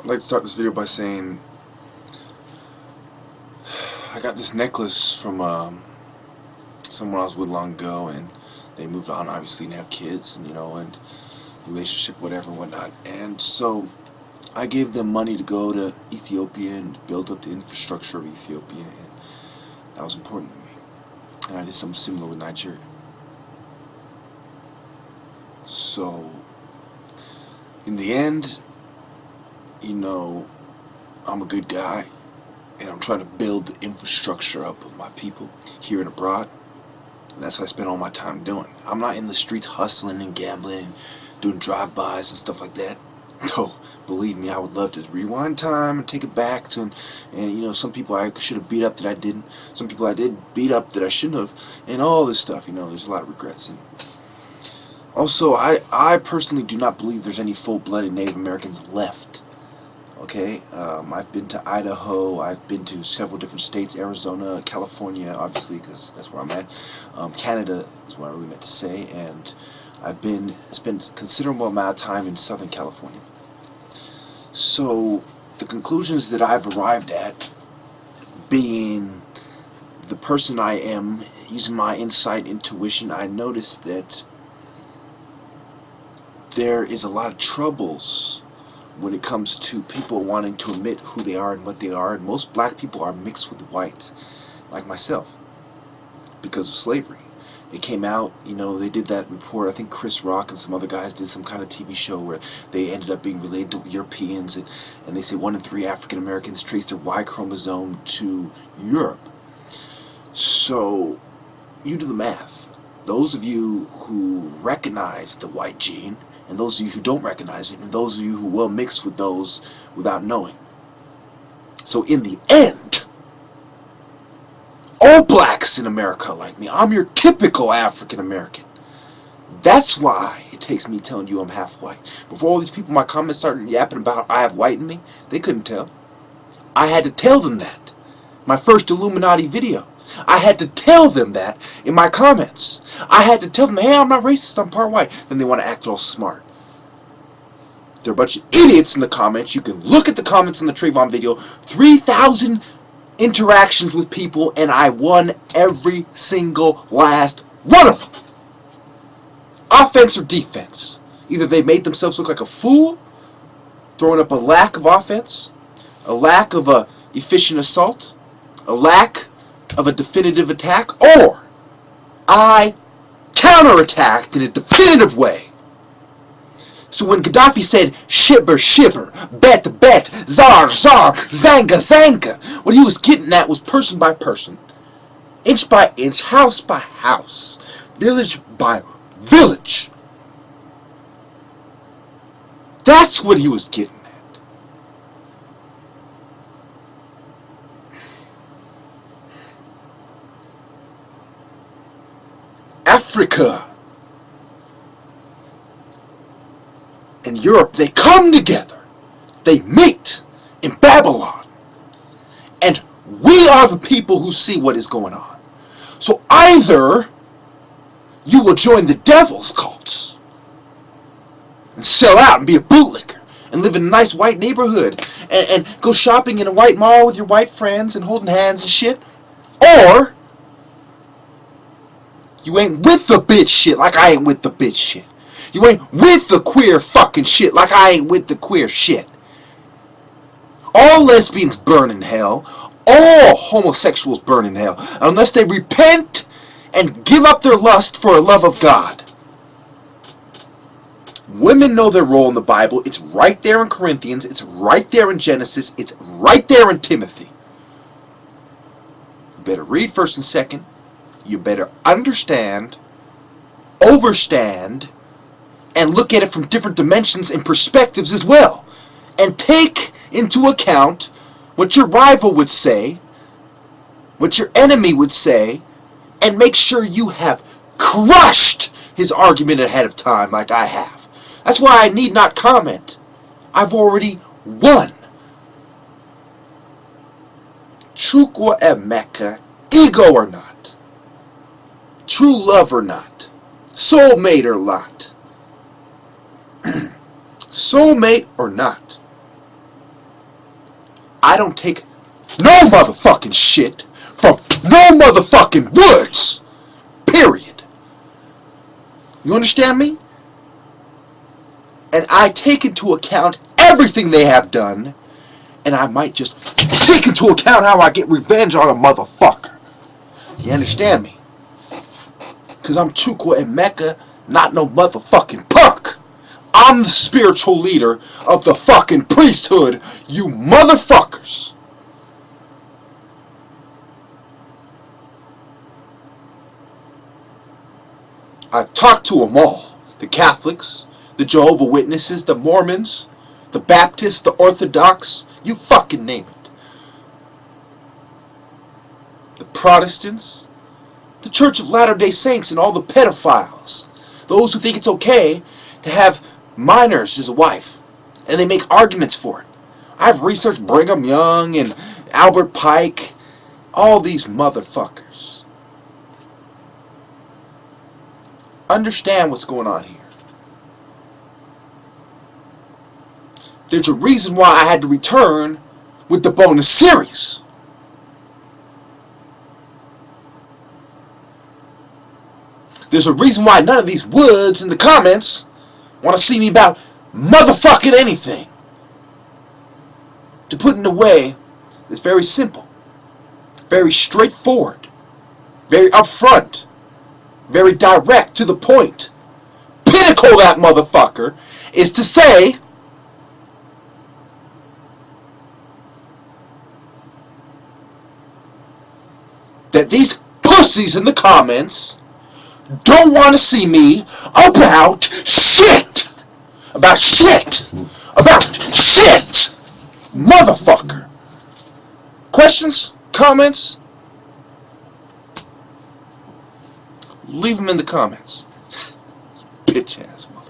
I'd like to start this video by saying I got this necklace from someone I was with long ago, and they moved on, obviously, and have kids, and and relationship, whatever, whatnot. And so I gave them money to go to Ethiopia and build up the infrastructure of Ethiopia, and that was important to me. And I did something similar with Nigeria. So in the end, I'm a good guy, and I'm trying to build the infrastructure up of my people here and abroad. And that's what I spend all my time doing. I'm not in the streets hustling and gambling and doing drive-bys and stuff like that. No, believe me, I would love to rewind time and take it back to, and some people I should have beat up that I didn't. Some people I did beat up that I shouldn't have, and all this stuff. There's a lot of regrets. And also, I personally do not believe there's any full-blooded Native Americans left. Okay, I've been to Idaho, I've been to several different states, Arizona, California, obviously, because that's where I'm at. Canada is what I really meant to say, and I've spent a considerable amount of time in Southern California. So, the conclusions that I've arrived at, being the person I am, using my insight, intuition, I noticed that there is a lot of troubles when it comes to people wanting to admit who they are and what they are, and most black people are mixed with white, like myself, because of slavery. It came out, they did that report. I think Chris Rock and some other guys did some kind of TV show where they ended up being related to Europeans, and they say 1 in 3 African Americans trace their Y chromosome to Europe. So, you do the math. Those of you who recognize the white gene, and those of you who don't recognize it, and those of you who will mix with those without knowing. So in the end, all blacks in America are like me. I'm your typical African American. That's why it takes me telling you I'm half white. Before all these people in my comments started yapping about I have white in me, they couldn't tell. I had to tell them that. My first Illuminati video. I had to tell them that in my comments. I had to tell them, hey, I'm not racist, I'm part white. Then they want to act all smart. They're a bunch of idiots in the comments. You can look at the comments in the Trayvon video. 3,000 interactions with people, and I won every single last one of them. Offense or defense. Either they made themselves look like a fool, throwing up a lack of offense, a lack of a efficient assault, a lack of a definitive attack, or I counterattacked in a definitive way. So when Gaddafi said shibber, shibber, bet, bet, czar, czar, zanga, zanga, what he was getting at was person by person, inch by inch, house by house, village by village. That's what he was getting at. Africa and Europe, they come together. They meet in Babylon. And we are the people who see what is going on. So either you will join the devil's cults and sell out and be a bootlicker and live in a nice white neighborhood and go shopping in a white mall with your white friends and holding hands and shit, or you ain't with the bitch shit like I ain't with the bitch shit. You ain't with the queer fucking shit like I ain't with the queer shit. All lesbians burn in hell. All homosexuals burn in hell. Unless they repent and give up their lust for a love of God. Women know their role in the Bible. It's right there in Corinthians. It's right there in Genesis. It's right there in Timothy. You better read 1st and 2nd. You better understand, overstand, and look at it from different dimensions and perspectives as well. And take into account what your rival would say, what your enemy would say, and make sure you have crushed his argument ahead of time like I have. That's why I need not comment. I've already won. Chukwa Emeka, ego or not, true love or not, soulmate or not, soulmate or not, I don't take no motherfucking shit from no motherfucking words. Period. You understand me? And I take into account everything they have done, and I might just take into account how I get revenge on a motherfucker. You understand me? Because I'm Chukwa and Mecca, not no motherfucking punk. I'm the spiritual leader of the fucking priesthood, you motherfuckers. I've talked to them all. The Catholics, the Jehovah's Witnesses, the Mormons, the Baptists, the Orthodox, you fucking name it. The Protestants, the Church of Latter-day Saints, and all the pedophiles. Those who think it's okay to have minors as a wife. And they make arguments for it. I've researched Brigham Young and Albert Pike. All these motherfuckers. Understand what's going on here. There's a reason why I had to return with the bonus series. There's a reason why none of these woods in the comments want to see me about motherfucking anything. To put it in a way that's very simple, very straightforward, very upfront, very direct, to the point. Pinnacle that motherfucker is to say that these pussies in the comments don't want to see me about shit. About shit. About shit. Motherfucker. Questions? Comments? Leave them in the comments. Bitch ass motherfucker.